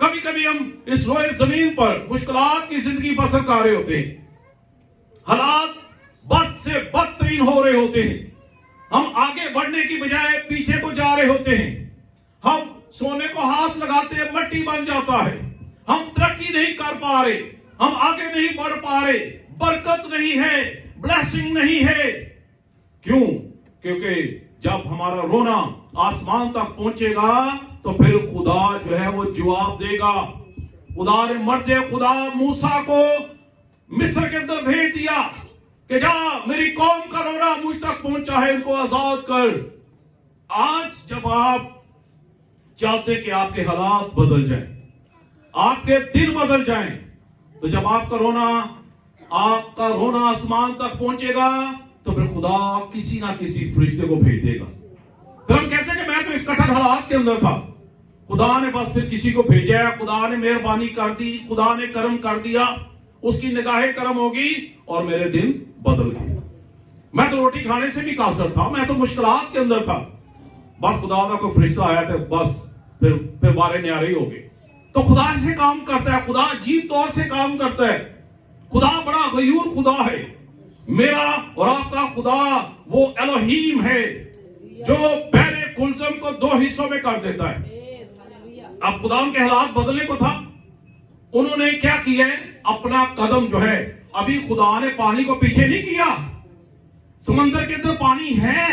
کبھی کبھی ہم اس روئے زمین پر مشکلات کی زندگی بسر کر رہے ہوتے ہیں، حالات بد سے بدترین ہو رہے ہوتے ہیں، ہم آگے بڑھنے کی بجائے پیچھے کو جا رہے ہوتے ہیں، ہم سونے کو ہاتھ لگاتے ہیں مٹی بن جاتا ہے، ہم ترقی نہیں کر پا رہے، ہم آگے نہیں بڑھ پا رہے، برکت نہیں ہے، بلیسنگ نہیں ہے۔ کیوں؟ کیونکہ جب ہمارا رونا آسمان تک پہنچے گا تو پھر خدا جو ہے وہ جواب دے گا۔ خدا نے مرد خدا موسیٰ کو مصر کے اندر بھیج دیا کہ جا میری قوم کا رونا مجھ تک پہنچا ہے، ان کو آزاد کر۔ آج جب آپ چاہتے کہ آپ کے حالات بدل جائیں، آپ کے دل بدل جائیں، تو جب آپ کا رونا آسمان تک پہنچے گا تو پھر خدا کسی نہ کسی فرشتے کو بھیج دے گا۔ پھر ہم کہتے ہیں کہ میں تو اس کٹھن حالات کے اندر تھا، خدا نے بس پھر کسی کو بھیجا ہے، خدا نے مہربانی کر دی، خدا نے کرم کر دیا، اس کی نگاہ کرم ہوگی اور میرے دن بدل گئے۔ میں تو روٹی کھانے سے بھی قاصر تھا، میں تو مشکلات کے اندر تھا، بس خدا کا کوئی فرشتہ آیا تھا، بس پھر بارے نیارے ہو گئے۔ تو خدا ایسے کام کرتا ہے، خدا عجیب طور سے کام کرتا ہے۔ خدا بڑا غیور خدا ہے۔ میرا اور آپ کا خدا وہ الوہیم ہے جو بحر کلثم کو 2 حصوں میں کر دیتا ہے۔ اب خدا ان کے حالات بدلنے کو تھا، انہوں نے کیا کیا ہے؟ اپنا قدم جو ہے، ابھی خدا نے پانی کو پیچھے نہیں کیا، سمندر کے اندر پانی ہے،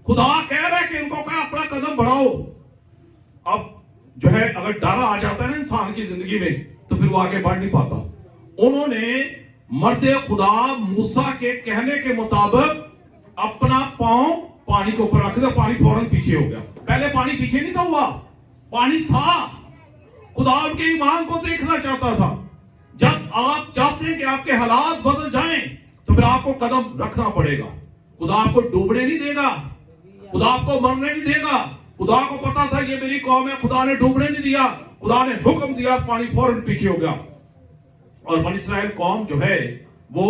خدا کہہ رہا ہے کہ ان کو کہا اپنا قدم بڑھاؤ۔ اب جو ہے اگر ڈر آ جاتا ہے نا انسان کی زندگی میں تو پھر وہ آگے بڑھ نہیں پاتا۔ انہوں نے مرد خدا موسیٰ کے کہنے کے مطابق اپنا پاؤں پانی کے اوپر رکھ دیا، پانی فوراً پیچھے ہو گیا۔ پہلے پانی پیچھے نہیں تھا ہوا، پانی تھا۔ خدا ان کے ایمان کو دیکھنا چاہتا تھا۔ جب آپ چاہتے ہیں کہ آپ کے حالات بدل جائیں تو پھر آپ کو قدم رکھنا پڑے گا۔ خدا آپ کو ڈوبنے نہیں دے گا، خدا آپ کو مرنے نہیں دے گا۔ خدا کو پتا تھا یہ میری قوم ہے، خدا نے ڈوبنے نہیں دیا، خدا نے حکم دیا، پانی فوراً پیچھے ہو گیا۔ اور بنی اسرائیل قوم جو ہے وہ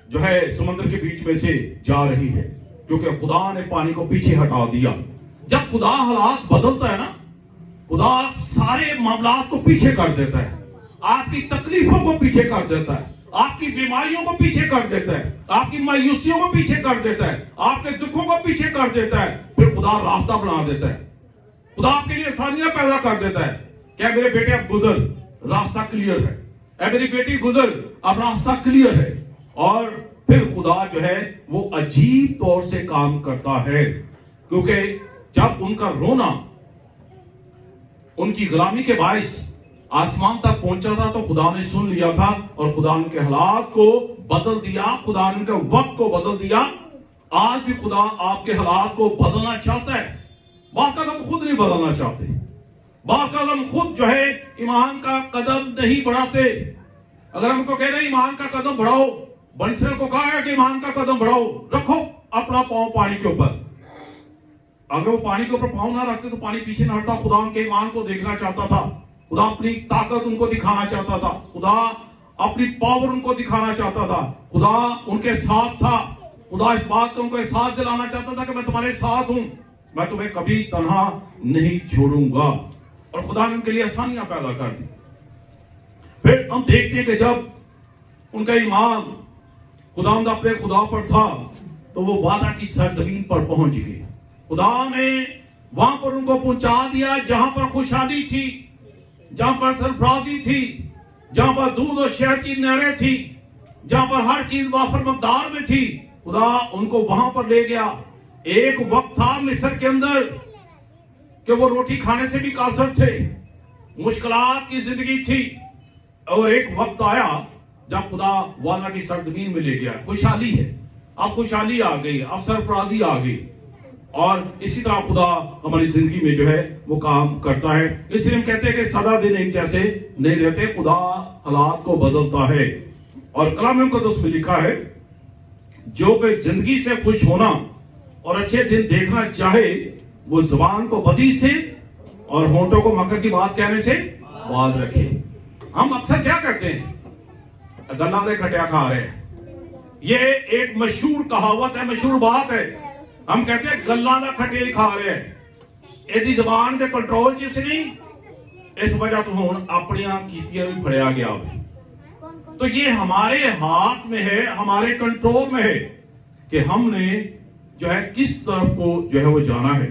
جو ہے سمندر کے بیچ میں سے جا رہی ہے کیونکہ خدا نے پانی کو پیچھے ہٹا دیا۔ جب خدا حالات بدلتا ہے نا، خدا سارے معاملات کو پیچھے کر دیتا ہے، آپ کی تکلیفوں کو پیچھے کر دیتا ہے، آپ کی بیماریوں کو پیچھے کر دیتا ہے، آپ کی مایوسیوں کو پیچھے کر دیتا ہے، آپ کے دکھوں کو پیچھے کر دیتا ہے، پھر خدا راستہ بنا دیتا ہے، خدا آپ کے لیے آسانیاں پیدا کر دیتا ہے۔ کیا میرے بیٹے اب گزر، راستہ کلیئر ہے، اے میری بیٹی گزر، اب راستہ کلیئر ہے۔ اور پھر خدا جو ہے وہ عجیب طور سے کام کرتا ہے، کیونکہ جب ان کا رونا ان کی غلامی کے باعث آسمان تک پہنچا تھا تو خدا نے سن لیا تھا اور خدا ان کے حالات کو بدل دیا، خدا ان کے وقت کو بدل دیا۔ آج بھی خدا آپ کے حالات کو بدلنا چاہتا ہے۔ بعض کا ہم خود نہیں بدلنا چاہتے، بعض کا ہم خود جو ہے ایمان کا قدم نہیں بڑھاتے۔ اگر ہم کو کہہ رہے ہیں ایمان کا قدم بڑھاؤ، بنسر کو کہا ہے کہ ایمان کا قدم بڑھاؤ، رکھو اپنا پاؤں پانی کے اوپر۔ اگر وہ پانی کے اوپر پاؤں نہ رکھتے تو پانی پیچھے نہ ہٹتا۔ خدا ان کے ایمان کو دیکھنا چاہتا تھا، خدا اپنی طاقت ان کو دکھانا چاہتا تھا، خدا اپنی پاور ان کو دکھانا چاہتا تھا، خدا ان کے ساتھ تھا، خدا اس بات کو ان کو احساس دلانا چاہتا تھا کہ میں تمہارے ساتھ ہوں، میں تمہیں کبھی تنہا نہیں چھوڑوں گا۔ اور خدا نے ان کے لیے آسانیاں پیدا کر دی۔ پھر ہم دیکھتے ہیں کہ جب ان کا ایمان خداوند اپنے خدا پر تھا تو وہ وعدہ کی سرزمین پر پہنچ گئے۔ خدا نے وہاں پر ان کو پہنچا دیا جہاں پر خوشحالی تھی، جہاں پر سرفرازی تھی، جہاں پر دودھ اور شہد کی نہریں تھی، جہاں پر ہر چیز وافر مقدار میں تھی۔ خدا ان کو وہاں پر لے گیا۔ ایک وقت تھا مصر کے اندر کہ وہ روٹی کھانے سے بھی قاصر تھے، مشکلات کی زندگی تھی، اور ایک وقت آیا جب خدا وعدہ کی سرزمین میں لے گیا۔ خوشحالی ہے، اب خوشحالی آ گئی، اب سرفرازی آ گئی۔ اور اسی طرح خدا ہماری زندگی میں جو ہے وہ کام کرتا ہے۔ اس لیے ہم کہتے ہیں کہ سدا دن ایک جیسے نہیں رہتے، خدا حالات کو بدلتا ہے۔ اور کلام مقدس میں لکھا ہے جو کہ زندگی سے خوش ہونا اور اچھے دن دیکھنا چاہے وہ زبان کو بدی سے اور ہونٹوں کو مکر کی بات کہنے سے باز رکھے۔ ہم اکثر کیا کرتے ہیں؟ گلا دے کھٹیا کھا رہے ہیں۔ یہ ایک مشہور کہاوت ہے، مشہور بات ہے۔ ہم کہتے ہیں گلا دا کھٹیا ہی کھا رہے ہیں، ایدی زبان دے کنٹرول چیز نہیں، اس وجہ تو ہوں اپنیاں کیتیاں بھی پھڑیا گیا ہے. تو یہ ہمارے ہاتھ میں ہے, ہمارے کنٹرول میں ہے کہ ہم نے جو ہے کس طرف کو جو ہے وہ جانا ہے.